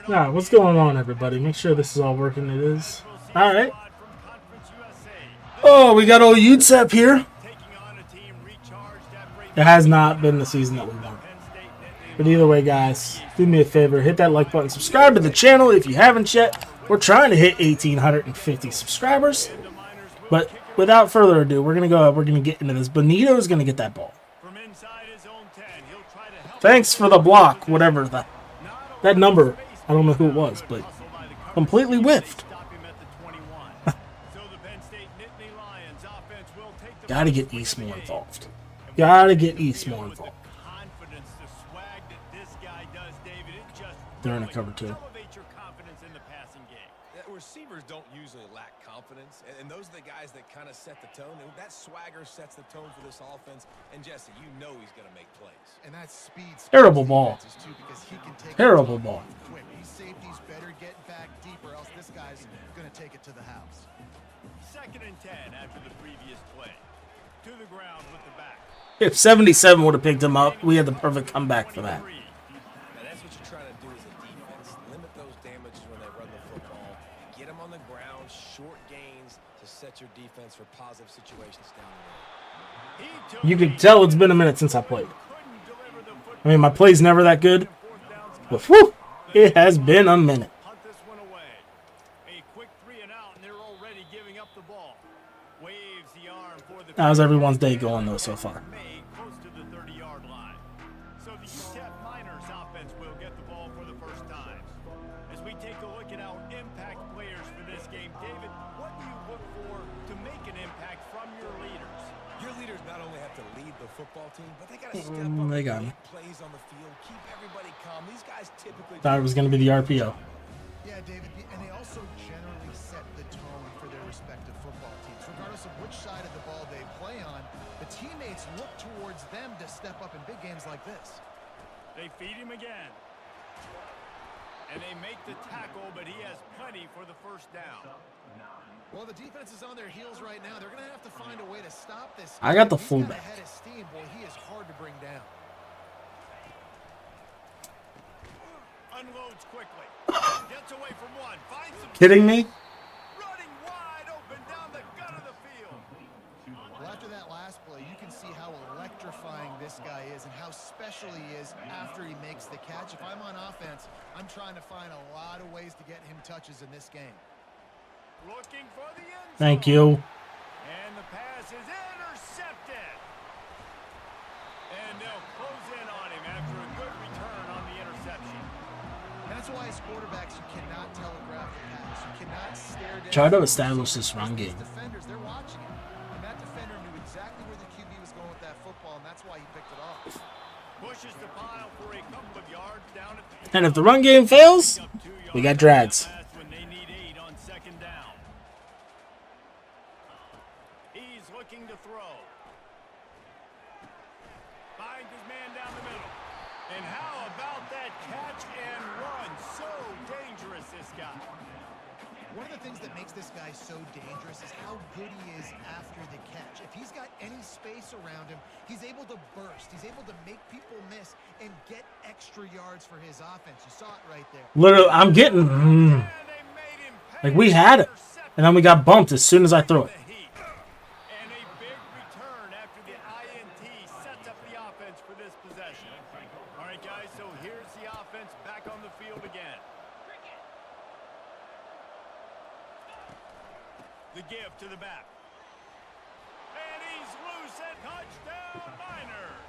Nah, what's going on, everybody? Make sure this is all working. It is. All right. Oh, we got old UTEP here. It has not been the season that we want. But either way, guys, do me a favor. Hit that like button. Subscribe to the channel if you haven't yet. We're trying to hit 1,850 subscribers. But without further ado, we're going to go up. We're going to get into this. Benito's going to get that ball. Thanks for the block, whatever that number. I don't know who it was, but completely whiffed. Got to get East more involved. Got to get East more involved. They're in a cover two. Receivers don't usually lack confidence, and those are the guys that kind of set the tone. And that swagger sets the tone for this offense. And Jesse, you know he's going to make plays. And that speed. Terrible ball. Terrible ball. Quick. These safeties better get back deeper, else this guy's going to take it to the house. 2nd and 10 after the previous play. To the ground with the back. If 77 would have picked him up, we had the perfect comeback for that. Now that's what you're trying to do as a defense. Limit those damages when they run the football. Get them on the ground, short gains to set your defense for positive situations down the road. You can tell it's been a minute since I played. I mean, my play's never that good. But whew, it has been a minute. How's everyone's day going, though, so far? So the UTEP Miners offense will get the ball for the first time. As we take a look at our impact players for this game, David, what do you look for to make an impact from your leaders? Your leaders not only have to lead the football team, but they got to step up They got me. plays on the field, keep everybody calm. These guys typically Thought it was going to be the RPO. Yeah, David, and they also generally set the tone for their respective football teams. Regardless of which side of the ball they play on, the teammates look towards them to step up in big games like this. They feed him again. And they make the tackle, but he has plenty for the first down. Well, the defense is on their heels right now. They're going to have to find a way to stop this. I got the He's fullback. Head of steam. Boy, he is hard to bring down. Unloads quickly. Gets away from one. Finds some. Kidding me? Running wide open down the gut of the field. Well, after that last play, you can see how electrifying this guy is and how special he is after he makes the catch. If I'm on offense, I'm trying to find a lot of ways to get him touches in this game. Looking for the end zone. Thank you. And the pass is intercepted. And they'll close in on him after a good return on the interception. That's why as quarterbacks, you cannot telegraph the pass. You cannot stare down. Try to establish this run game. Defenders, they're watching it. And that defender knew exactly where the QB was going with that football, and that's why he picked it off. Pushes the pile for a couple of yards down at the And if the run game fails, we got drags. when they need 8 on 2nd down. He's looking to throw. Finds his man down the middle. And how about that catch and run? So dangerous, this guy. One of the things that makes this guy so dangerous is how good he is after the catch. If he's got any space around him, he's able to burst. He's able to make people miss and get extra yards for his offense. You saw it right there. Literally, I'm getting... And they made him pay. like, we had it. And then we got bumped as soon as I threw it. And a big return after the INT sets up the offense for this possession. All right, guys, so here's the offense back on the field again. The give to the back. And he's loose and touchdown Miners.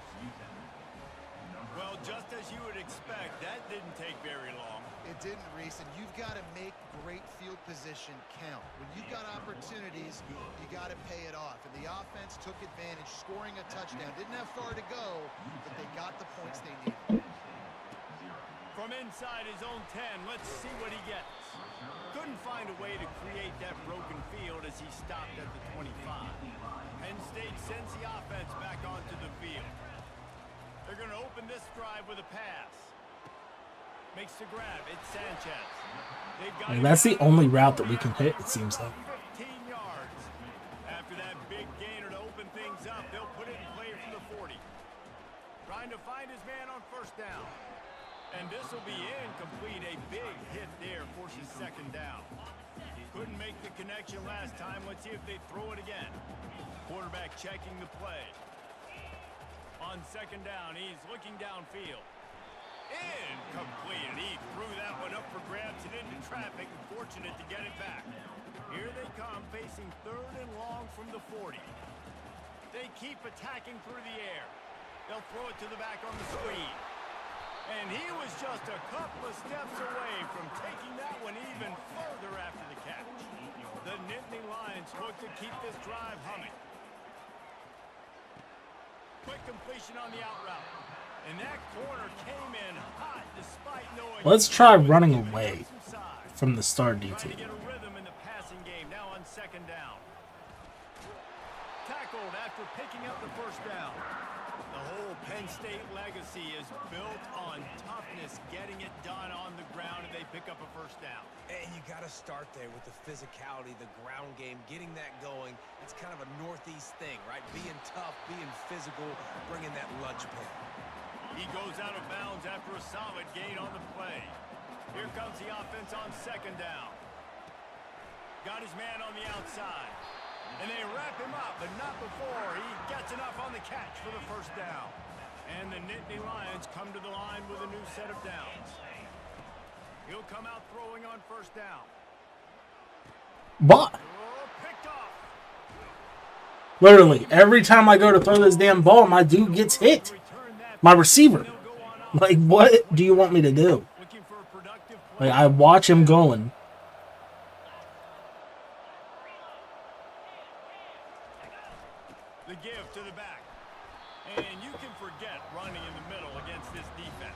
Well, just as you would expect, that didn't take very long. It didn't, Reese, and you've got to make great field position count. When you've got opportunities, you got to pay it off. And the offense took advantage, scoring a touchdown. Didn't have far to go, but they got the points they needed. From inside his own 10, let's see what he gets. Couldn't find a way to create that broken field as he stopped at the 25. Penn State sends the offense back onto the field. They're going to open this drive with a pass. Makes the grab. It's Sanchez. Like, that's the only route that we can hit, it seems like. 15 yards. After that big gainer to open things up, they'll put it in play from the 40. Trying to find his man on first down. And this will be incomplete. A big hit there forces second down. Couldn't make the connection last time. Let's see if they throw it again. Quarterback checking the play. On second down, he's looking downfield. Incomplete. He threw that one up for grabs and into traffic. Fortunate to get it back. Here they come, facing third and long from the 40. They keep attacking through the air. They'll throw it to the back on the screen. And he was just a couple of steps away from taking that one even further after the catch. The Nittany Lions look to keep this drive humming. Quick completion on the out route. And that corner came in hot despite knowing... Let's try running away from the star DT. Trying to get a rhythm in the passing game. Now on second down. Tackled after picking up the first down. The whole Penn State legacy is built on toughness, getting it done on the ground, and they pick up a first down. And you got to start there with the physicality, the ground game, getting that going. It's kind of a Northeast thing, right? Being tough, being physical, bringing that lunch pail. He goes out of bounds after a solid gain on the play. Here comes the offense on second down. Got his man on the outside. And they wrap him up, but not before he gets enough on the catch for the first down. And the Nittany Lions come to the line with a new set of downs. He'll come out throwing on first down. What? Oh, picked off. Literally, every time I go to throw this damn ball, my dude gets hit. Return that. My receiver. They'll go on Like, what do you want me to do? looking for a productive play. Like, I watch him going. The give to the back. And you can forget running in the middle against this defense.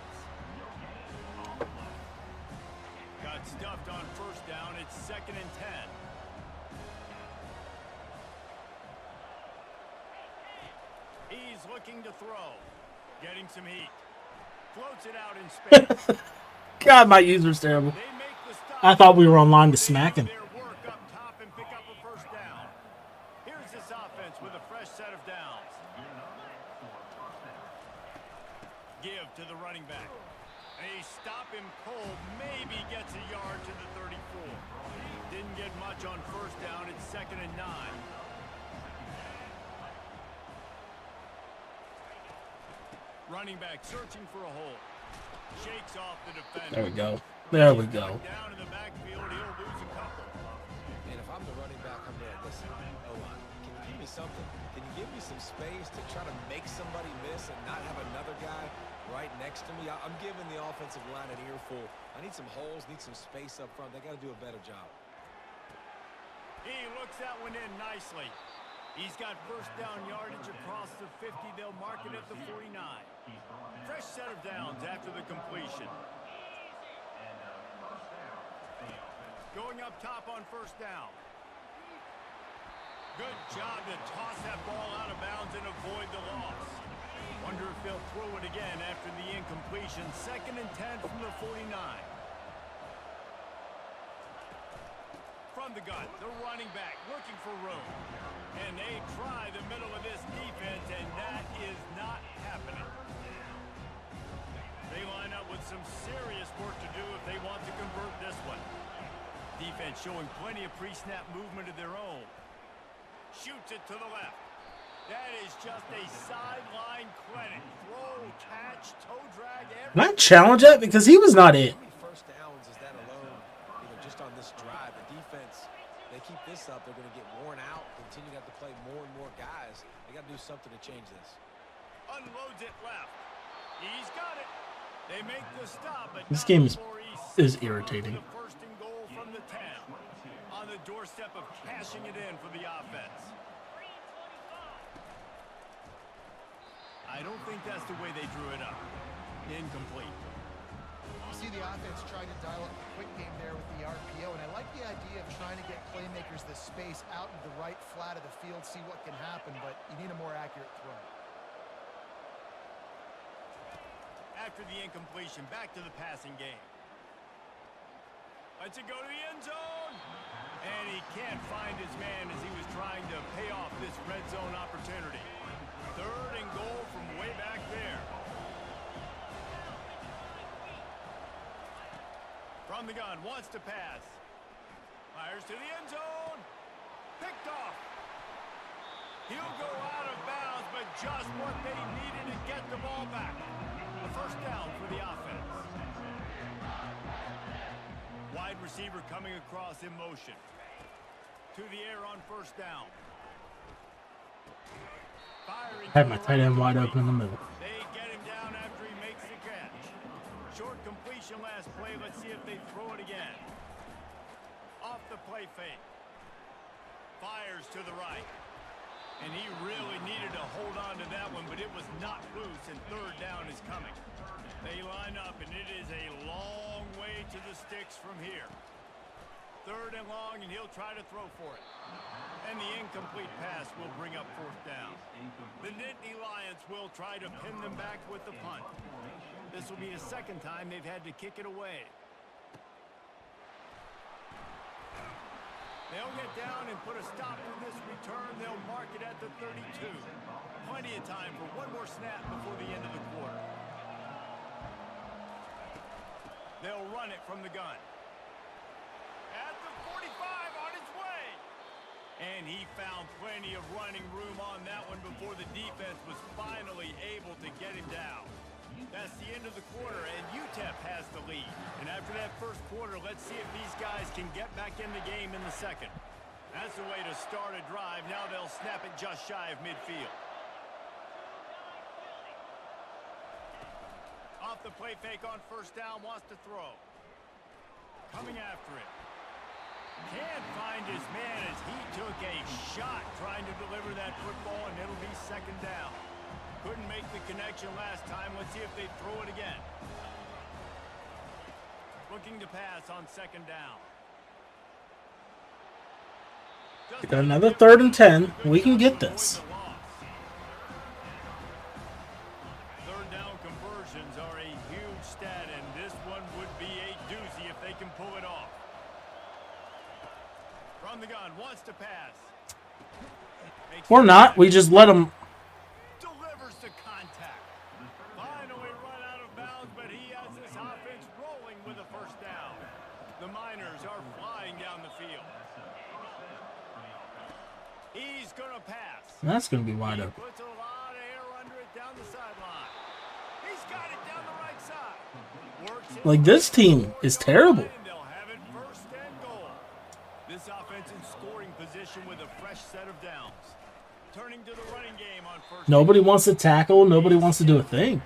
Got stuffed on first down. It's 2nd and 10. He's looking to throw. Getting some heat. Floats it out in space. God, my user's terrible. They make the stop. I thought we were online to smack him. Their work up top and pick up a first down. Here's this offense with a fresh set of downs. Give to the running back. They stop him cold. Maybe gets a yard to the 34. Didn't get much on first down. It's 2nd and 9. Running back searching for a hole. Shakes off the defender. There we go. There we go. Down in the backfield, he'll lose a couple. And if I'm the running back, I'm there. Listen, O-line, can you give me something? Can you give me some space to try to make somebody miss and not have another guy right next to me? I'm giving the offensive line an earful. I need some holes, need some space up front. They got to do a better job. He looks that one in nicely. He's got first down yardage across the 50. They'll mark it at the 49. Fresh set of downs after the completion. Going up top on first down. Good job to toss that ball out of bounds and avoid the loss. Wonder if they'll throw it again after the incompletion. 2nd and 10 from the 49. From the gun, the running back looking for room. And they try the middle of this defense, and that is not happening. They line up with some serious work to do if they want to convert this one. Defense showing plenty of pre-snap movement of their own. Shoots it to the left. That is just a sideline clinic. Throw, catch, toe drag. Can I challenge that? Because he was not in. How many first downs is that alone, just on this drive? The defense, they keep this up, they're going to get worn out, continue to have to play more and more guys. They got to do something to change this. Unloads it left. He's got it. They make the stop, but This not game before he is sets irritating. the first and goal from the 10. On the doorstep of cashing it in for the offense. I don't think that's the way they drew it up. Incomplete. You see the offense trying to dial up the quick game there with the RPO, and I like the idea of trying to get playmakers the space out in the right flat of the field, see what can happen, but you need a more accurate throw. After the incompletion, back to the passing game. Lets it go to the end zone. And he can't find his man as he was trying to pay off this red zone opportunity. 3rd and goal from way back there. From the gun, wants to pass. Fires to the end zone. Picked off. He'll go out of bounds, but just what they needed to get the ball back. A first down for the offense. Wide receiver coming across in motion. To the air on first down. Firing. I had my tight end wide open in the middle. They get him down after he makes the catch. Short completion last play. Let's see if they throw it again. Off the play fake. Fires to the right. And he really needed to hold on to that one, but it was not loose, and third down is coming. They line up, and it is a long way to the sticks from here. Third and long, and he'll try to throw for it. And the incomplete pass will bring up fourth down. The Nittany Lions will try to pin them back with the punt. This will be the second time they've had to kick it away. They'll get down and put a stop to this return. They'll mark it at the 32. Plenty of time for one more snap before the end of the quarter. They'll run it from the gun. At the 45, on its way. And he found plenty of running room on that one before the defense was finally able to get him down. That's the end of the quarter, and UTEP has the lead. And after that first quarter, let's see if these guys can get back in the game in the second. That's the way to start a drive. Now they'll snap it just shy of midfield. Off the play fake on first down, wants to throw. Coming after it. Can't find his man as he took a shot trying to deliver that football, and it'll be second down. Couldn't make the connection last time. Let's see if they throw it again. Looking to pass on second down. We got another 3rd and 10. We can get this. Third down conversions are a huge stat, and this one would be a doozy if they can pull it off. From the gun, wants to pass. Or not. We just let them. Delivers to contact. Finally run out of bounds, but he has this offense rolling with a first down. The Miners are flying down the field. He's going to pass. That's going to be wide open. Puts a lot of air under it down the sideline. He's got it down the right side. Works it. Like, this team is terrible. They'll have it first and goal. This offense in scoring position with a fresh set of downs. Turning to the running game on first. Nobody wants to tackle. Nobody wants to do a thing.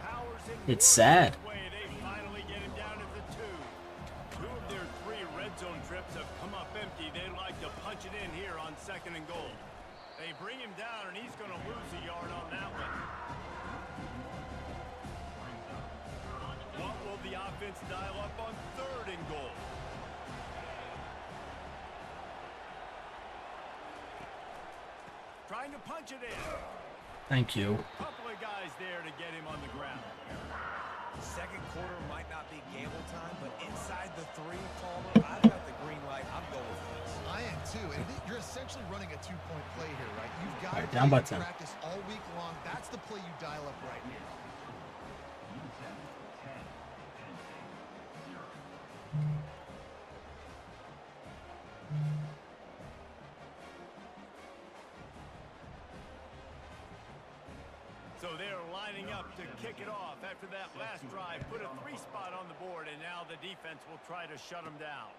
It's sad. They finally get him down at the 2. 2 of their 3 red zone trips have come up empty. They'd like to punch it in here on second and goal. They bring him down, and he's going to lose a yard on that one. What will the offense dial up on third and goal? Trying to punch it in. Thank you. A couple of guys there to get him on the ground. Second quarter might not be gamble time, but inside the 3, Palmer, I've got the green light. I'm going with this. I am too, and you're essentially running a 2-point play here, right? You've got All right, to down by 10. practice all week long. That's the play you dial up right here. So they're lining up to kick it off after that last drive. Put a 3 spot on the board, and now the defense will try to shut him down.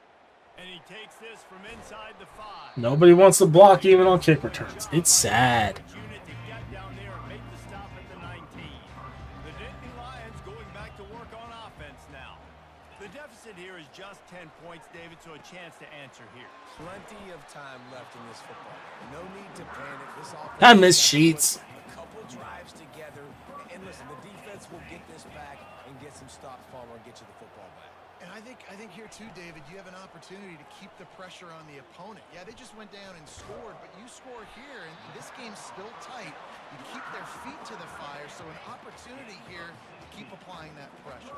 And he takes this from inside the 5. Nobody wants to block even on kick returns. It's sad. Unit to get down there and make the stop at the 19. The Nittany Lions going back to work on offense now. The deficit here is just 10 points, David, so a chance to answer here. Plenty of time left in this football. No need to panic. This offense I miss Sheets. a couple drives together. And listen, the defense will get this back and get some stops, Palmer, and get you the football back. And I think here too, David, you have an opportunity to keep the pressure on the opponent. Yeah, they just went down and scored, but you score here, and this game's still tight. You keep their feet to the fire, so an opportunity here to keep applying that pressure.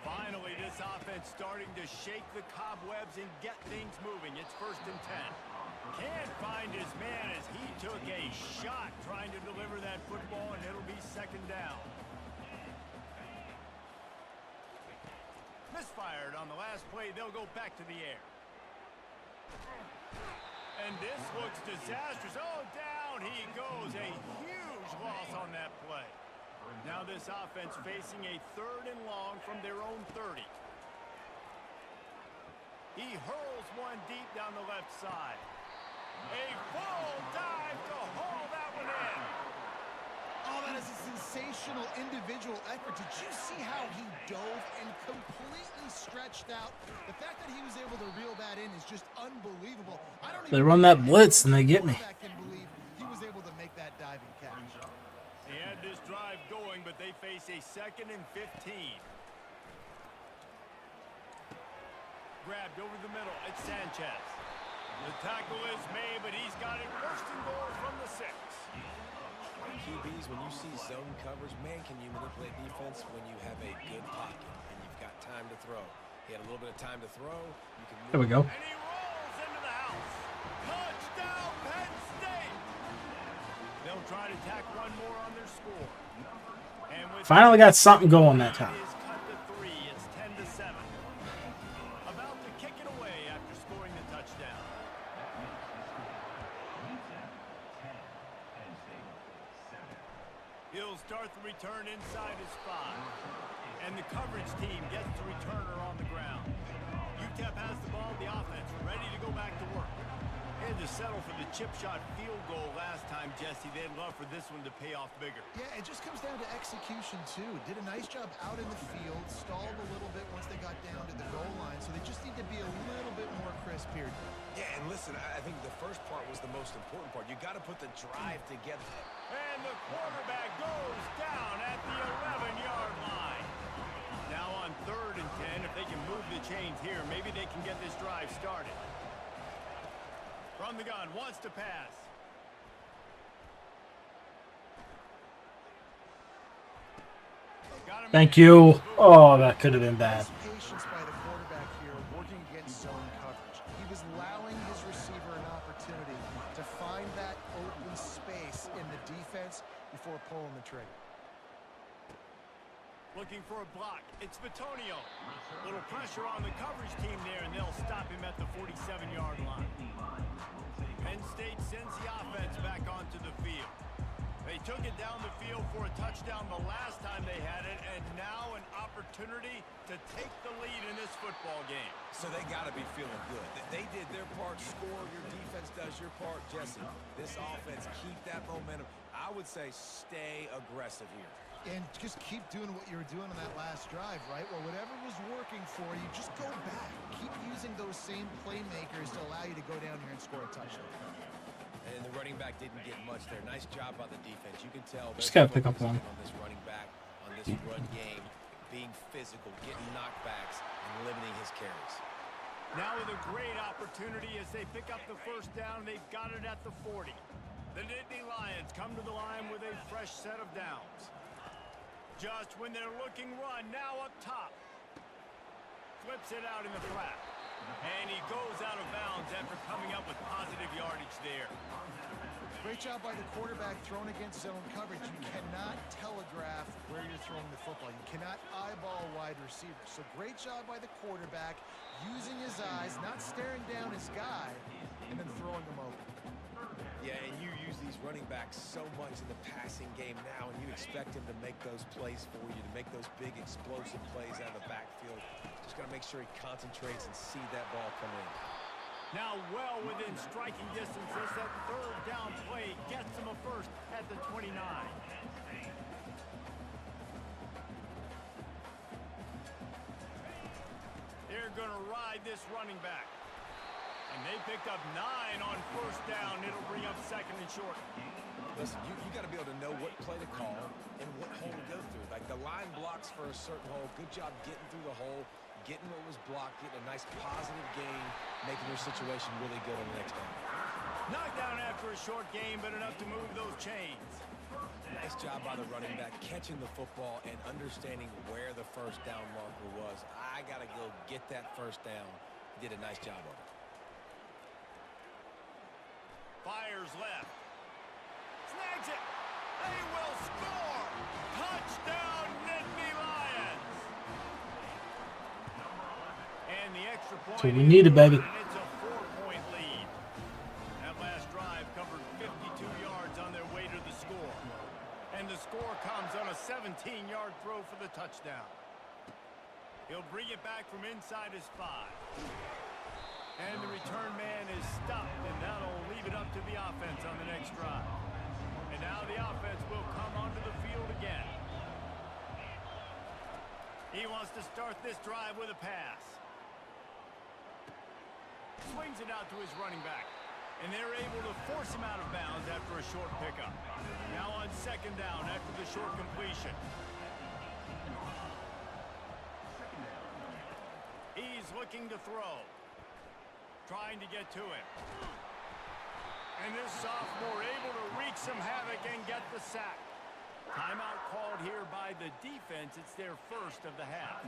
Finally, this offense starting to shake the cobwebs and get things moving. It's first and 10. Can't find his man as he took a shot trying to deliver that football, and it'll be second down. Misfired on the last play. They'll go back to the air. And this looks disastrous. Oh, down he goes. A huge loss on that play. Now this offense facing a 3rd and long from their own 30. He hurls one deep down the left side. A full dive to haul that one in. Oh, that is a sensational individual effort. Did you see how he dove and completely stretched out? The fact that he was able to reel that in is just unbelievable. I don't They even run that blitz and they get me. I can believe he was able to make that diving catch. They had this drive going, but they face a 2nd and 15. Grabbed over the middle. It's Sanchez. The tackle is made, but he's got it 1st and goal from the 6. QBs, when you see zone coverage, man, can you manipulate defense when you have a good pocket and you've got time to throw. He had a little bit of time to throw. You can There we go. And he rolls into the house. Touchdown, Penn State. They'll try to tack one more on their score. And with Finally got something going that time. is cut to 3. It's 10-7. About to kick it away after scoring the touchdown. He'll start the return inside his 5. And the coverage team gets the returner on the ground. UTEP has the ball, the offense ready to go back to work. They had to settle for the chip shot field goal last time, Jesse. They'd love for this one to pay off bigger. Yeah, it just comes down to execution, too. Did a nice job out in the field, stalled a little bit once they got down to the goal line, so they just need to be a little bit more crisp here. Yeah, and listen, I think the first part was the most important part. You got to put the drive together. And the quarterback goes down at the 11-yard line. Now on 3rd and 10, if they can move the chains here, maybe they can get this drive started. From the gun, wants to pass. Thank you. Oh, that could have been bad. Patience by the quarterback here, working against zone coverage. He was allowing his receiver an opportunity to find that open space in the defense before pulling the trigger. Looking for a block. It's Bitonio. Little pressure on the coverage team there, and they'll stop him at the 47-yard line. Penn State sends the offense back onto the field. They took it down the field for a touchdown the last time they had it, and now an opportunity to take the lead in this football game. So they got to be feeling good. They did their part, score, your defense does your part. Jesse, this offense, keep that momentum. I would say stay aggressive here. And just keep doing what you were doing on that last drive, right? Well, whatever was working for you, just go back. Keep using those same playmakers to allow you to go down here and score a touchdown. And the running back didn't get much there. Nice job by the defense. You can tell. Just gotta pick up one. On this running back, on this run game, being physical, getting knockbacks, and limiting his carries. Now with a great opportunity as they pick up the 1st down, they've got it at the 40. The Nittany Lions come to the line with a fresh set of downs. Just when they're looking run, now up top. Flips it out in the flat. And he goes out of bounds after coming up with positive yardage there. Great job by the quarterback thrown against zone coverage. You cannot telegraph where you're throwing the football. You cannot eyeball wide receivers. So great job by the quarterback using his eyes, not staring down his guy, and then throwing him open. Yeah, and you use these running backs so much in the passing game now, and you expect him to make those plays for you, to make those big explosive plays out of the backfield. Just got to make sure he concentrates and see that ball come in. Now well within striking distance as that 3rd down play gets him a 1st at the 29. They're going to ride this running back. And they picked up 9 on 1st down. It'll bring up 2nd and short. Listen, you got to be able to know what play to call and what hole to go through. Like the line blocks for a certain hole. Good job getting through the hole, getting what was blocked, getting a nice positive gain, making your situation really good on the next down. Knocked down after a short game, but enough to move those chains. Nice job by the running back, catching the football and understanding where the 1st down marker was. I got to go get that 1st down. He did a nice job of it. Fires left. Snags it. They will score. Touchdown, Nittany Lions. extra point. That's what we needed, baby. And it's a 4-point lead. That last drive covered 52 yards on their way to the score. And the score comes on a 17-yard throw for the touchdown. He'll bring it back from inside his 5. And the return man is stopped, and that'll leave it up to the offense on the next drive. And now the offense will come onto the field again. He wants to start this drive with a pass. Swings it out to his running back. And they're able to force him out of bounds after a short pickup. Now on second down after the short completion. He's looking to throw. Trying to get to it. And this sophomore able to wreak some havoc and get the sack. Timeout called here by the defense. It's their first of the half.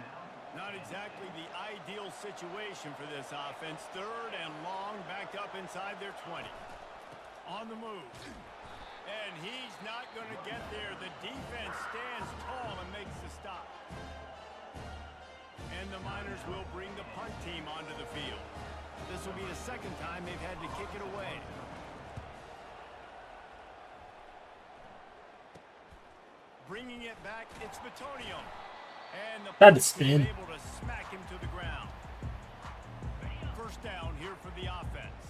Not exactly the ideal situation for this offense. Third and long, backed up inside their 20. On the move. And he's not going to get there. The defense stands tall and makes the stop. And the Miners will bring the punt team onto the field. This will be the second time they've had to kick it away. Bringing it back, it's Batonio. And the Had to spin. able to smack him to the ground. First down here for the offense.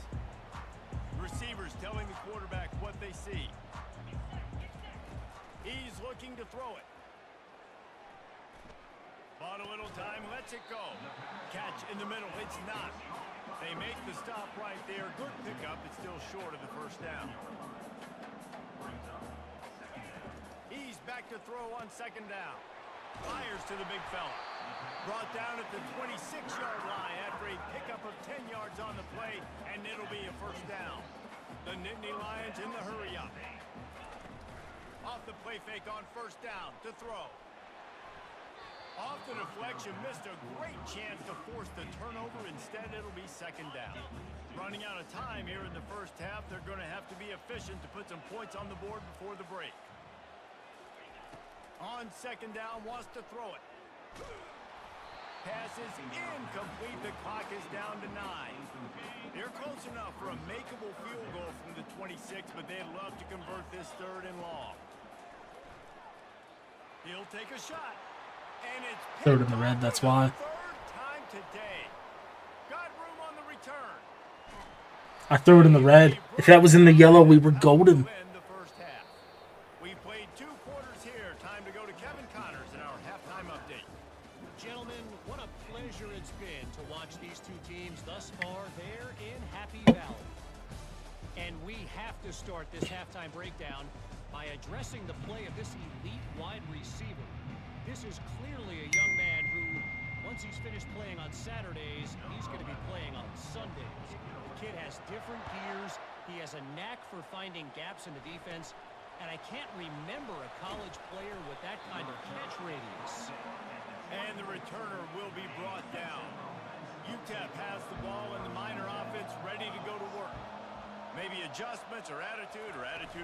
Receivers telling the quarterback what they see. He's looking to throw it. Bought a little time, lets it go. Catch in the middle, it's not. They make the stop right there. Good pickup, it's still short of the first down. He's back to throw on second down. Fires to the big fella. Brought down at the 26-yard line after a pickup of 10 yards on the play, and it'll be a first down. The Nittany Lions in the hurry-up. Off the play fake on first down to throw. Off the deflection, missed a great chance to force the turnover. Instead, it'll be second down. Running out of time here in the first half, they're going to have to be efficient to put some points on the board before the break. On second down, wants to throw it. Pass is incomplete. The clock is down to 9. They're close enough for a makeable field goal from the 26, but they'd love to convert this third and long. He'll take a shot. And it's Third in the red, that's why. Third time today. Got room on the return. I threw it in the red. If that was in the yellow, we were golden. The first half. We played 2 quarters here. Time to go to Kevin Connors in our halftime update. Gentlemen, what a pleasure it's been to watch these two teams thus far there in Happy Valley. And we have to start this halftime breakdown by addressing the play of this elite wide receiver. This is clearly a young man who, once he's finished playing on Saturdays, he's going to be playing on Sundays. The kid has different gears. He has a knack for finding gaps in the defense. And I can't remember a college player with that kind of catch radius. And the returner will be brought down. UTEP has the ball and the Miner offense ready to go to work. Maybe adjustments or attitude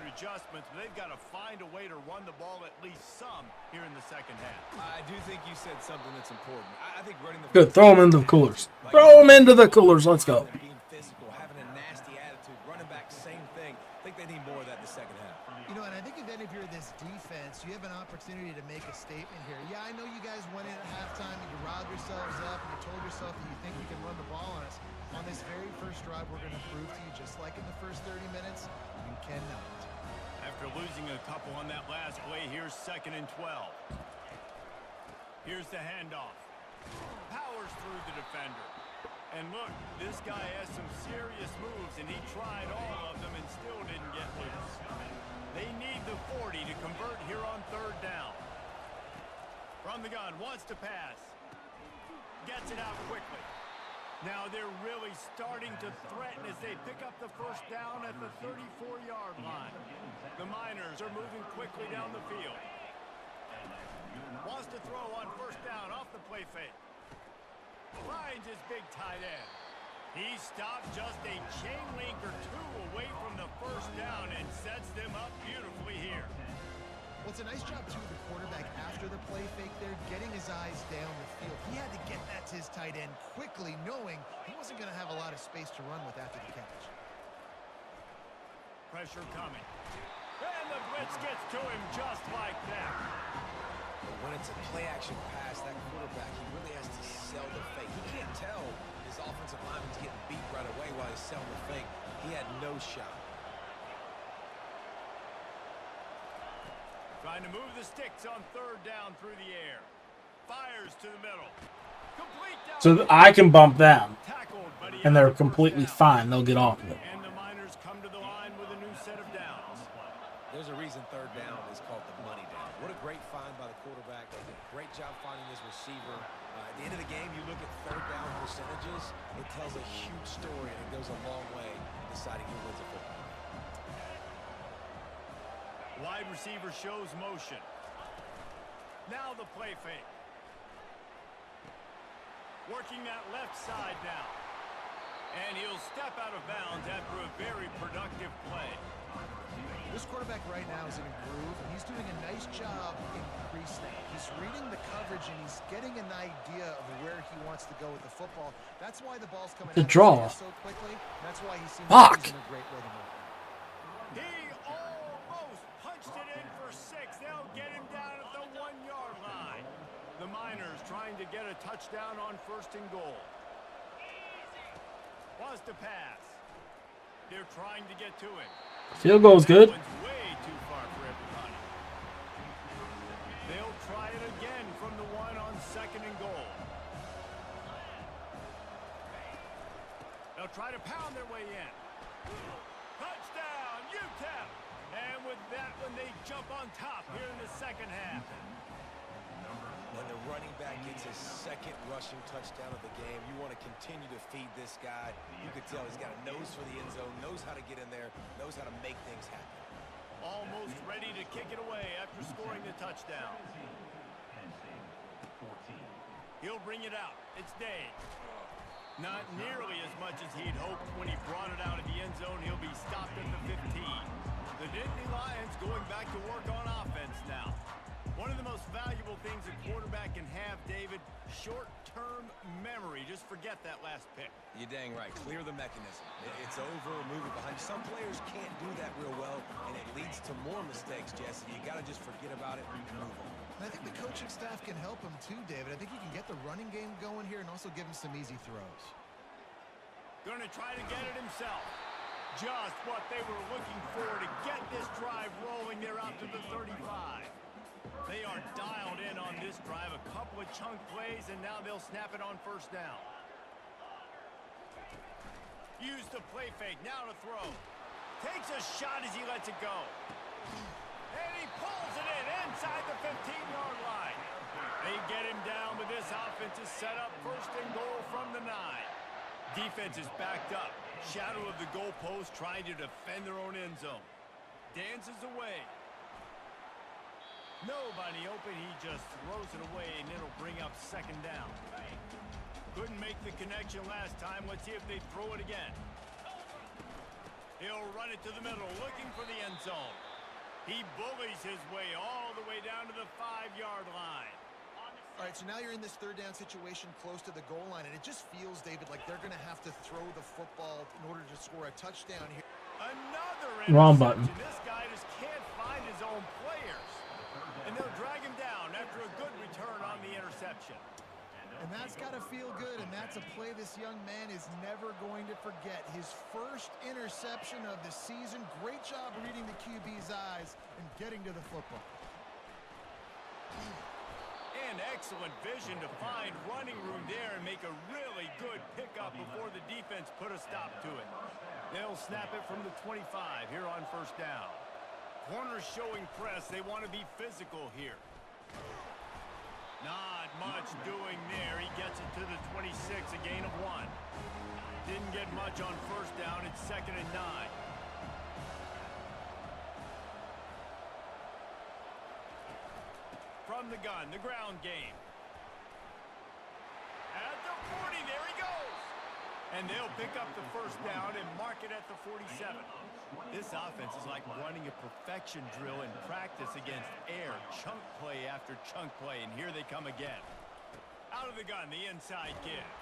adjustments, but they've got to find a way to run the ball at least some here in the second half. I do think you said something that's important. I think running the Good. Throw them into the coolers. Throw them into the coolers. Let's go. Being physical, having a nasty attitude, running back, same thing. I think they need more of that in the second half. You know, and I think if you're this defense, you have an opportunity to make a statement here. Yeah, I know you guys went in at halftime and you riled yourselves up and you told yourself that you think you can run the ball on us. On this very first drive, we're going to prove to you, just like in the first 30 minutes, you cannot. After losing a couple on that last play, here's 2nd and 12. Here's the handoff. Powers through the defender. And look, this guy has some serious moves, and he tried all of them and still didn't get loose. They need the 40 to convert here on third down. From the gun, wants to pass. Gets it out quickly. Now they're really starting to threaten as they pick up the first down at the 34-yard line. The Miners are moving quickly down the field. Wants to throw on first down off the play fake. Finds his big tight end. He stopped just a chain link or 2 away from the first down and sets them up beautifully here. Well, it's a nice job, too, of the quarterback after the play fake there, getting his eyes down the field. He had to get that to his tight end quickly, knowing he wasn't going to have a lot of space to run with after the catch. Pressure coming. And the blitz gets to him just like that. But when it's a play-action pass, that quarterback, he really has to sell the fake. He can't tell his offensive lineman's getting beat right away while he's selling the fake. He had no shot. Trying to move the sticks on third down through the air. Fires to the middle. Complete down. So I can bump them, Tackled, but he and has they're the first completely down. fine. They'll get off of it. And the Miners come to the line with a new set of downs. There's a reason third down is called the money down. What a great find by the quarterback. Great job finding his receiver. At the end of the game, you look at third down percentages. It tells a huge story, and it goes a long way deciding who wins a football. Wide receiver shows motion. Now the play fake. Working that left side now. And he'll step out of bounds after a very productive play. This quarterback right now is in a groove, and he's doing a nice job in pre-snap. He's reading the coverage, and he's getting an idea of where he wants to go with the football. That's why the ball's coming The out draw. so quickly. That's why he seems Fuck. like he's in a great rhythm. He almost punched it in for 6. They'll get him down at the 1-yard line. The Miners trying to get a touchdown on 1st and goal. Was to pass. They're trying to get to him. Field goal's good. That one's way too far for everybody. They'll try it again from the 1 on 2nd and goal. They'll try to pound their way in. Touchdown, UTEP! And with that one, they jump on top here in the 2nd half. When the running back gets his 2nd rushing touchdown of the game, you want to continue to feed this guy. You can tell he's got a nose for the end zone, knows how to get in there, knows how to make things happen. Almost ready to kick it away after scoring the touchdown. He'll bring it out. It's Day. Not nearly as much as he'd hoped when he brought it out of the end zone. He'll be stopped at the 15. The Nittany Lions going back to work on offense now. One of the most valuable things a quarterback can have, David, short-term memory. Just forget that last pick. You're dang right. Clear the mechanism. It's over, move it behind you. Some players can't do that real well, and it leads to more mistakes, Jesse. You got to just forget about it and move on. And I think the coaching staff can help him too, David. I think he can get the running game going here and also give him some easy throws. Going to try to get it himself. Just what they were looking for to get this drive rolling. They're out to the 35. They are dialed in on this drive. A couple of chunk plays, and now they'll snap it on 1st down. Use the play fake. Now to throw. Takes a shot as he lets it go. And he pulls it in inside the 15-yard line. They get him down, but this offense is set up 1st and goal from the 9. Defense is backed up. Shadow of the goalpost trying to defend their own end zone. Dances away. Nobody open. He just throws it away, and it'll bring up 2nd down. Couldn't make the connection last time. Let's see if they throw it again. He'll run it to the middle, looking for the end zone. He bullies his way all the way down to the 5-yard line. All right, so now you're in this 3rd down situation close to the goal line, and it just feels, David, like they're going to have to throw the football in order to score a touchdown here. Another Wrong button. This guy just can't find his own players. And they'll drag him down after a good return on the interception. And that's got to feel good, and that's a play this young man is never going to forget. His 1st interception of the season. Great job reading the QB's eyes and getting to the football. And excellent vision to find running room there and make a really good pickup before the defense put a stop to it. They'll snap it from the 25 here on 1st down. Corners showing press. They want to be physical here. Not much doing there. He gets it to the 26, a gain of 1. Didn't get much on 1st down. It's 2nd and 9. From the gun, the ground game. At the 40, there he goes. And they'll pick up the first down and mark it at the 47. This offense is like running a perfection drill in practice against air. Chunk play after chunk play, and here they come again. Out of the gun, the inside give.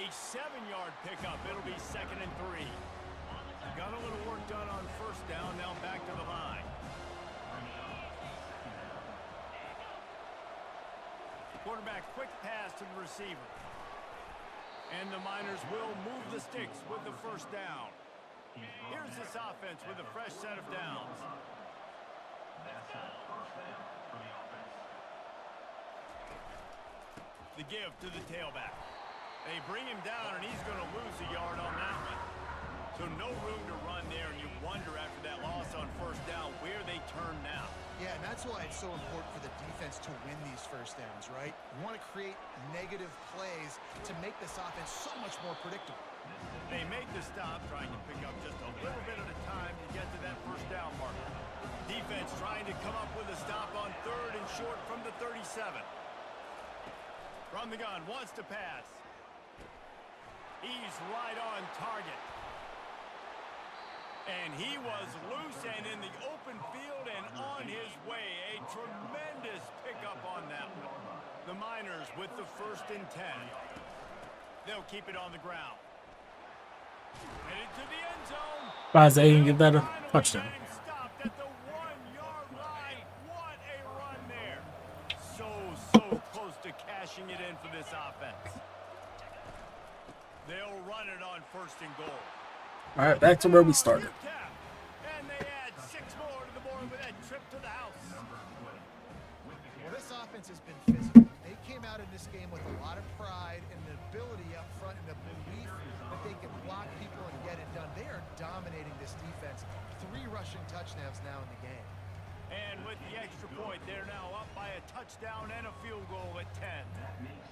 A 7-yard pickup. It'll be 2nd and 3. Got a little work done on first down. Now back to the line. Quarterback, quick pass to the receiver. And the Miners will move the sticks with the first down. Here's this offense with a fresh set of downs. The give to the tailback. They bring him down, and he's going to lose a yard on that one. So no room to run there, and you wonder after that loss on first down where they turn now. Yeah, and that's why it's so important for the defense to win these first downs, right? You want to create negative plays to make this offense so much more predictable. They make the stop, trying to pick up just a little bit at a time to get to that first down marker. Defense trying to come up with a stop on 3rd and short from the 37. From the gun, wants to pass. He's right on target. And he was loose and in the open field and on his way. A tremendous pickup on that one. The Miners with the 1st and 10. They'll keep it on the ground. Headed to the end zone. Isaiah can get that a touchdown. Stopped at the 1-yard line. What a run there. So close to cashing it in for this offense. They'll run it on 1st and goal. All right, back to where we started. And they add 6 more to the board with that trip to the house. Well, this offense has been physical. They came out in this game with a lot of pride and the ability up front and the belief that they can block people and get it done. They are dominating this defense. 3 rushing touchdowns now in the game. And with the extra point, they're now up by a touchdown and a field goal at 10.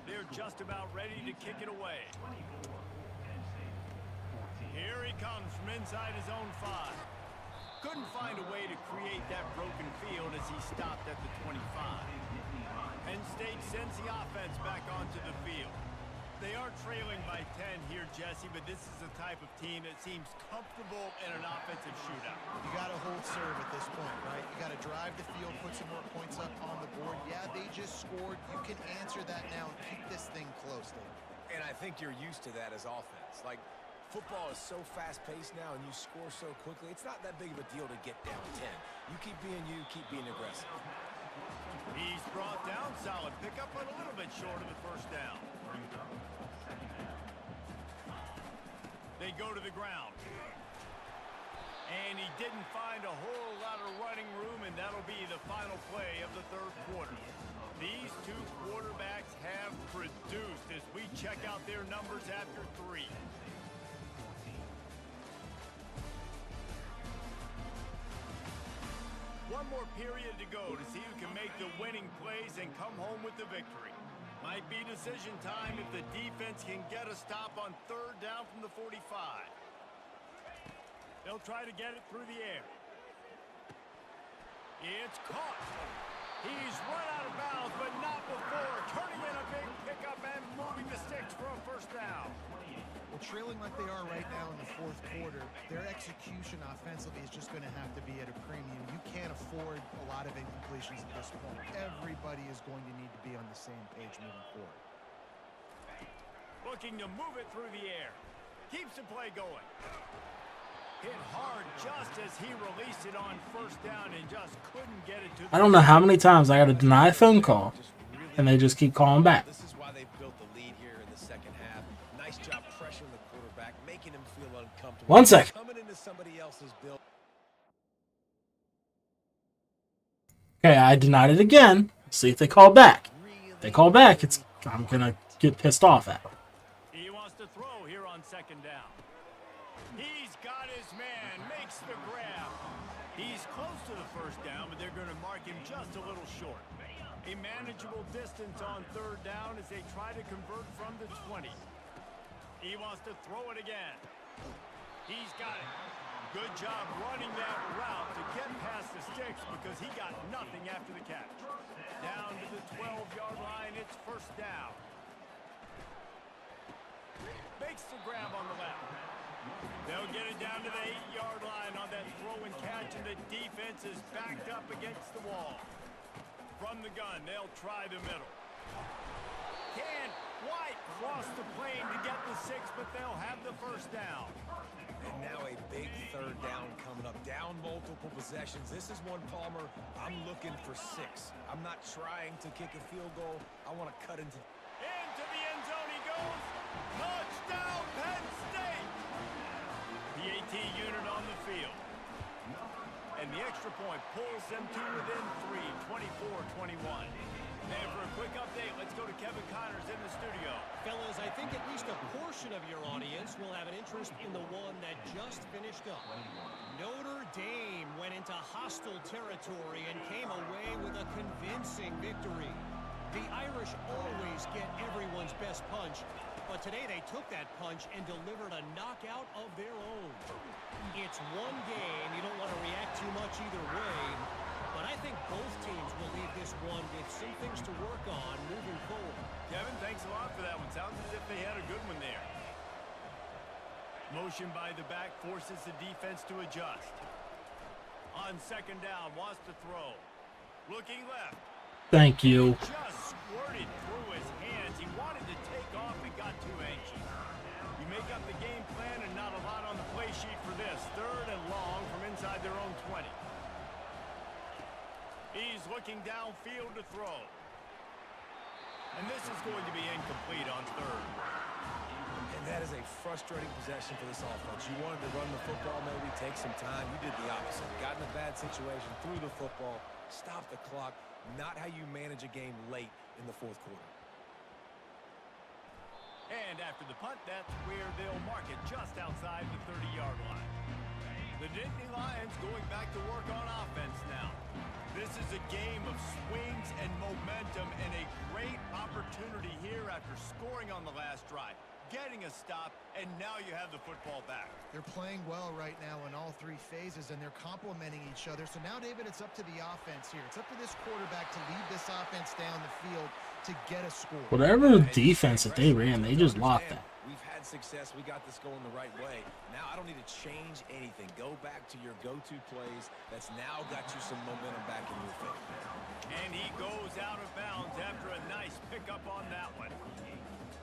They're just about ready to kick it away. Here he comes from inside his own 5. Couldn't find a way to create that broken field as he stopped at the 25. Penn State sends the offense back onto the field. They are trailing by 10 here, Jesse, but this is the type of team that seems comfortable in an offensive shootout. You got to hold serve at this point, right? You got to drive the field, put some more points up on the board. Yeah, they just scored. You can answer that now and keep this thing close, Dave. And I think you're used to that as offense. Like, football is so fast-paced now, and you score so quickly, it's not that big of a deal to get down 10. You keep being aggressive. He's brought down, solid pickup, but a little bit short of the first down. They go to the ground. And he didn't find a whole lot of running room, and that'll be the final play of the 3rd quarter. These 2 quarterbacks have produced as we check out their numbers after 3. One more period to go to see who can make the winning plays and come home with the victory. Might be decision time if the defense can get a stop on 3rd down from the 45. They'll try to get it through the air. It's caught. He's run out of bounds, but not before turning in a big pickup and moving the sticks for a first down. Well, trailing like they are right now in the 4th quarter, their execution offensively is just going to have to be at a premium. You can't afford a lot of incompletions at this point. Everybody is going to need to be on the same page moving forward. Looking to move it through the air. Keeps the play going. Hit hard just as he released it on first down and just couldn't get it to the... I don't know how many times I got to deny a phone call, and they just keep calling back. This is why they've built the lead here in the 2nd half. Nice job pressuring the quarterback, making him feel uncomfortable. 1 second. Coming into somebody else's build. Okay, I denied it again. See if they call back. If they call back, I'm gonna get pissed off at them. He wants to throw here on 2nd down. He's got his man, makes the grab. He's close to the first down, but they're going to mark him just a little short. A manageable distance on 3rd down as they try to convert from the 20. He wants to throw it again. He's got it. Good job running that route to get past the sticks because he got nothing after the catch. Down to the 12-yard line, it's first down. makes the grab on the left. They'll get it down to the 8-yard line on that throw and catch, and the defense is backed up against the wall. From the gun, they'll try the middle. Can White cross the plane to get the 6, but they'll have the first down. And now a big third down coming up. Down multiple possessions. This is one, Palmer, I'm looking for 6. I'm not trying to kick a field goal. I want to cut into the end zone he goes. Touchdown, Penn State! The AT unit on the field. And the extra point pulls them to within 3, 24-21. And for a quick update, let's go to Kevin Connors in the studio. Fellas, I think at least a portion of your audience will have an interest in the one that just finished up. Notre Dame went into hostile territory and came away with a convincing victory. The Irish always get everyone's best punch, but today they took that punch and delivered a knockout of their own. It's one game. You don't want to react too much either way, but I think both teams will leave this one with some things to work on moving forward. Kevin, thanks a lot for that one. Sounds as if they had a good one there. Motion by the back forces the defense to adjust. On second down, wants to throw. Looking left. Thank you. Just squirted through his hands. He wanted to take off and got too anxious. You make up the game plan and not a lot on the play sheet for this. Third and long from inside their own 20. He's looking downfield to throw. And this is going to be incomplete on third. And that is a frustrating possession for this offense. You wanted to run the football, maybe take some time. You did the opposite. Got in a bad situation, threw the football, stopped the clock. Not how you manage a game late in the fourth quarter. And after the punt, that's where they'll mark it just outside the 30-yard line. The Nittany Lions going back to work on offense now. This is a game of swings and momentum and a great opportunity here after scoring on the last drive, getting a stop, and now you have the football back. They're playing well right now in all 3 phases, and they're complementing each other. So now, David, it's up to the offense here. It's up to this quarterback to lead this offense down the field to get a score. Whatever defense that they ran, they just locked that. We've had success. We got this going the right way. Now I don't need to change anything. Go back to your go-to plays. That's now got you some momentum back in your favor. And he goes out of bounds after a nice pickup on that one.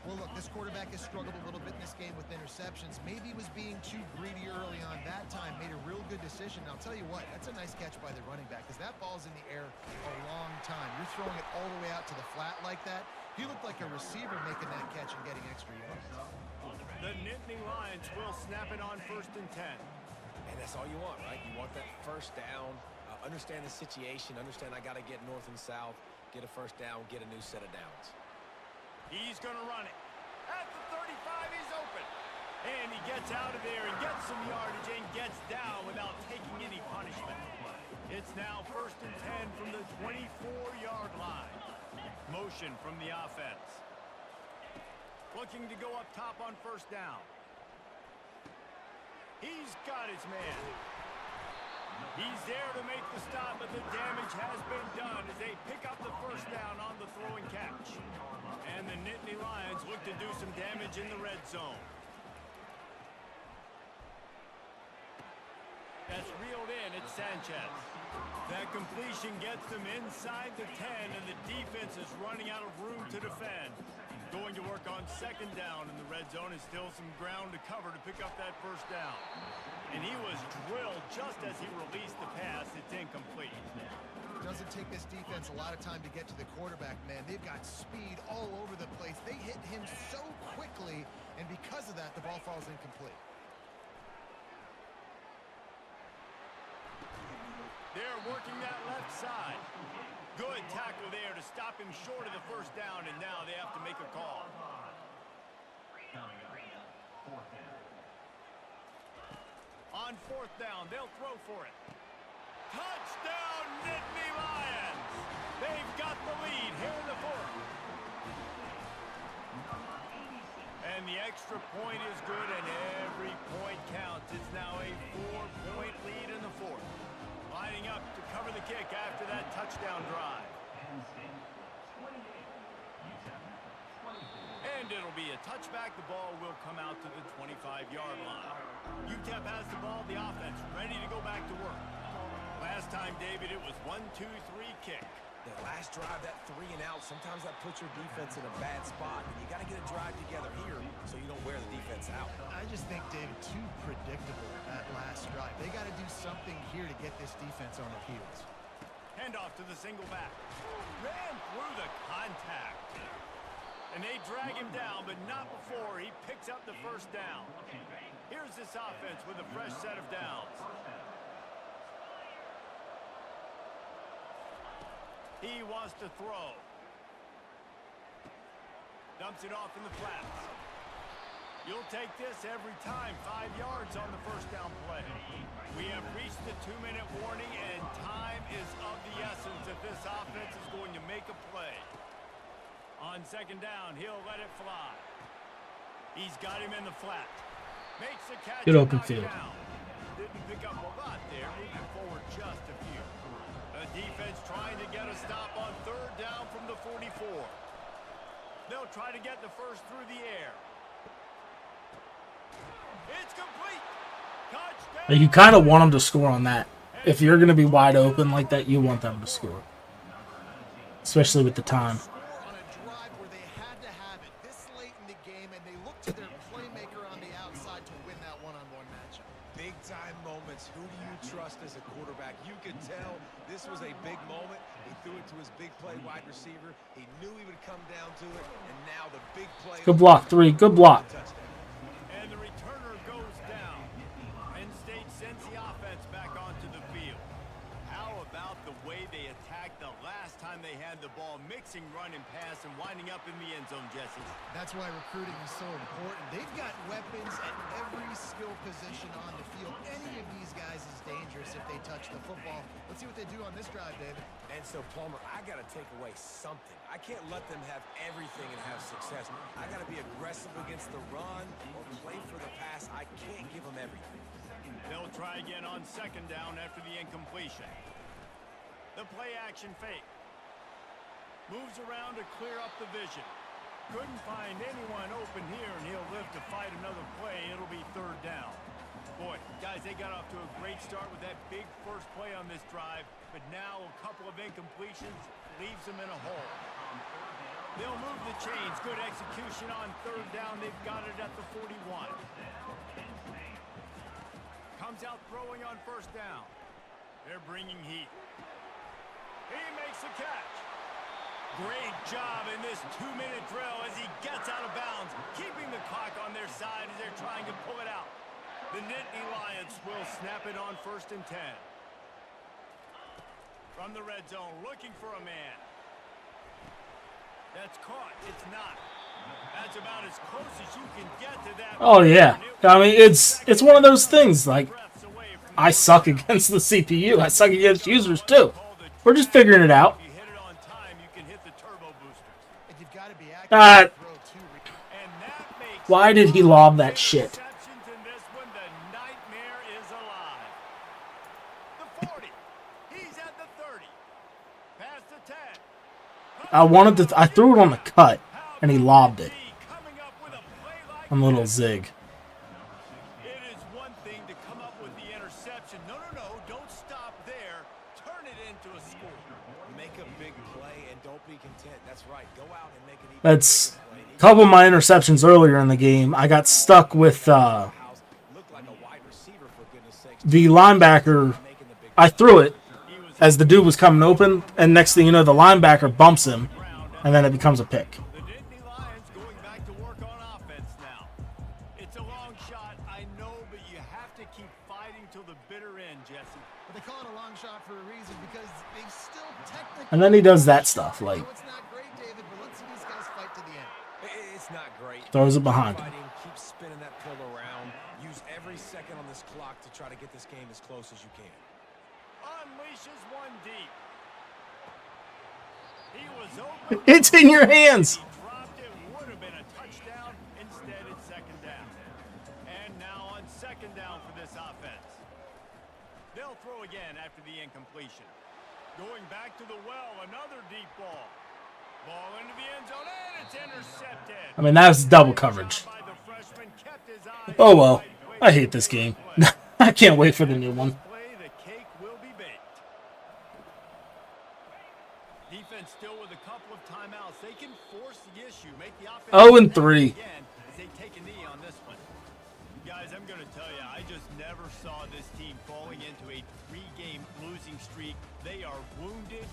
Well, look, this quarterback has struggled a little bit in this game with interceptions. Maybe he was being too greedy early on. That time made a real good decision. And I'll tell you what, that's a nice catch by the running back because that ball's in the air a long time. You're throwing it all the way out to the flat like that. He looked like a receiver making that catch and getting extra yards. The Nittany Lions will snap it on 1st and 10. And that's all you want, right? You want that first down. Understand the situation. Understand I got to get north and south, get a first down, get a new set of downs. He's going to run it. At the 35, he's open. And he gets out of there and gets some yardage and gets down without taking any punishment. It's now 1st and 10 from the 24-yard line. Motion from the offense. Looking to go up top on 1st down. He's got his man. He's there to make the stop, but the damage has been done as they pick up the 1st down on the throw and catch. And the Nittany Lions look to do some damage in the red zone. That's reeled in. It's Sanchez. That completion gets them inside the 10, and the defense is running out of room to defend. Going to work on 2nd down in the red zone, and still some ground to cover to pick up that 1st down. And he was drilled just as he released the pass. It's incomplete. Doesn't take this defense a lot of time to get to the quarterback, man. They've got speed all over the place. They hit him so quickly, and because of that, the ball falls incomplete. They're working that left side. Good tackle there to stop him short of the 1st down, and now they have to make a call. On 4th down, they'll throw for it. Touchdown, Nittany Lions! They've got the lead here in the 4th. And the extra point is good, and every point counts. It's now a 4-point lead in the 4th. Lining up to cover the kick after that touchdown drive. And it'll be a touchback. The ball will come out to the 25-yard line. UTEP has the ball, the offense ready to go back to work. Last time, David, it was 1-2-3 kick. The last drive, that 3 and out, sometimes that puts your defense in a bad spot. And you got to get a drive together here so you don't wear the defense out. I just think, David, too predictable that last drive. They got to do something here to get this defense on their heels. Handoff to the single back. Ran through the contact. And they drag him down, but not before he picks up the first down. Here's this offense with a fresh set of downs. He wants to throw. Dumps it off in the flats. You'll take this every time. 5 yards on the first down play. We have reached the 2-minute warning, and time is of the essence if this offense is going to make a play. On second down, he'll let it fly. He's got him in the flat. Makes the catch. Good open field. Didn't pick up a lot there. Moving forward just a few. The defense trying to get a stop on third down from the 44. They'll try to get the first through the air. It's complete. Touchdown. You kind of want them to score on that. If you're going to be wide open like that, you want them to score. Especially with the time. On a drive where they had to have it this late in the game, and they looked to their playmaker on the outside to win that one-on-one matchup. Big-time moments. Who do you trust as a quarterback? You could tell this was a big moment. He threw it to his big play wide receiver. He knew he would come down to it, and now the big play. Good block, 3. Good block. And the returner goes down. Penn State sends the offense back onto the field. How about the way they attacked the last time they had the ball, mixing run and pass and winding up in the end zone, Jesse? That's why recruiting is so important. They've got weapons at every skill position on the field. Any of these guys is dangerous if they touch the football. Let's see what they do on this drive, David. And so, Palmer, I got to take away something. I can't let them have everything and have success. I got to be aggressive against the run or play for the pass. I can't give them everything. They'll try again on second down after the incompletion. The play action fake. Moves around to clear up the vision. Couldn't find anyone open here, and he'll live to fight another play. It'll be third down. Boy, guys, they got off to a great start with that big first play on this drive, but now a couple of incompletions leaves them in a hole. They'll move the chains. Good execution on third down. They've got it at the 41. Comes out throwing on first down. They're bringing heat. He makes the catch. Great job in this 2-minute drill as he gets out of bounds, keeping the clock on their side as they're trying to pull it out. The Nittany Lions will snap it on 1st and 10. From the red zone, looking for a man. That's caught. It's not. That's about as close as you can get to that. Oh, yeah. I mean, it's one of those things. Like, I suck against the CPU. I suck against users, too. We're just figuring it out. Why did he lob that shit? I threw it on the cut, and he lobbed it. A little zig. It is one thing to come up with the interception. No, don't stop there. Turn it into a score. Make a big play and don't be content. That's right. Go out and make it even. That's a couple of my interceptions earlier in the game. I got stuck with the linebacker. I threw it as the dude was coming open, and next thing you know, the linebacker bumps him, and then it becomes a pick. The Nittany Lions going back to work on offense now. It's a long shot, I know, but you have to keep fighting till the bitter end, Jesse. But they call it a long shot for a reason because they still technically. And then he does that stuff, like It's not great, David, but let's see these guys fight to the end. It's not great. throws it behind him. Keep spinning that pill around. Use every second on this clock to try to get this game as close as you can. Unleashes one deep. He was open. It's in your hands. He dropped it. Would have been a touchdown. Instead, it's second down. And now on second down for this offense. They'll throw again after the incompletion. Going back to the well, another deep ball. Ball into the end zone, and it's intercepted. I mean, that was double coverage. By the freshman, kept his eye Oh well. on the I hate this game. I can't wait for the new one. play. The cake will be baked. Defense still with a couple of timeouts. They can force the issue, make the offense 0-3. again as they take a knee on this one. Guys, I'm going to tell you, I just never saw this team falling into a 3-game losing streak. They are wounded,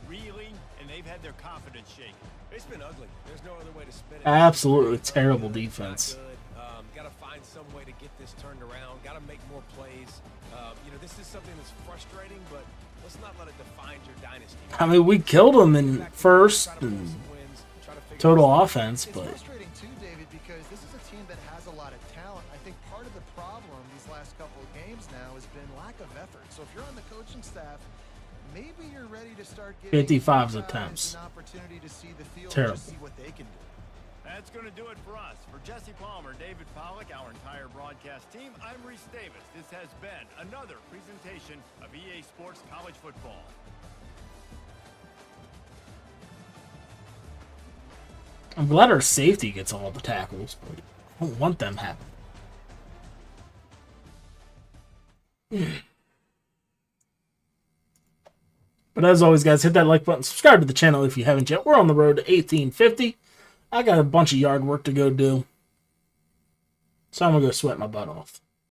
reeling, and they've had their confidence shaken. It's been ugly. There's no other way to spin it. Absolutely terrible defense. Got to find some way to get this turned around. Got to make more plays. This is something that's frustrating, but let's not let it define your dynasty. I mean, we killed them in first and total offense, It's but frustrating too, David, because this is a team that has a lot of talent. I think part of the problem these last couple of games now has been lack of effort. So if you're on the coaching staff, maybe you're ready to start giving 55 guys attempts. an opportunity to see the field Terrible. and just see what they can do. That's going to do it for us. For Jesse Palmer, David Pollack, our entire broadcast team, I'm Reese Davis. This has been another presentation of EA Sports College Football. I'm glad our safety gets all the tackles, but I don't want them happening. But as always, guys, hit that like button, subscribe to the channel if you haven't yet. We're on the road to 1850. I got a bunch of yard work to go do, so I'm going to go sweat my butt off.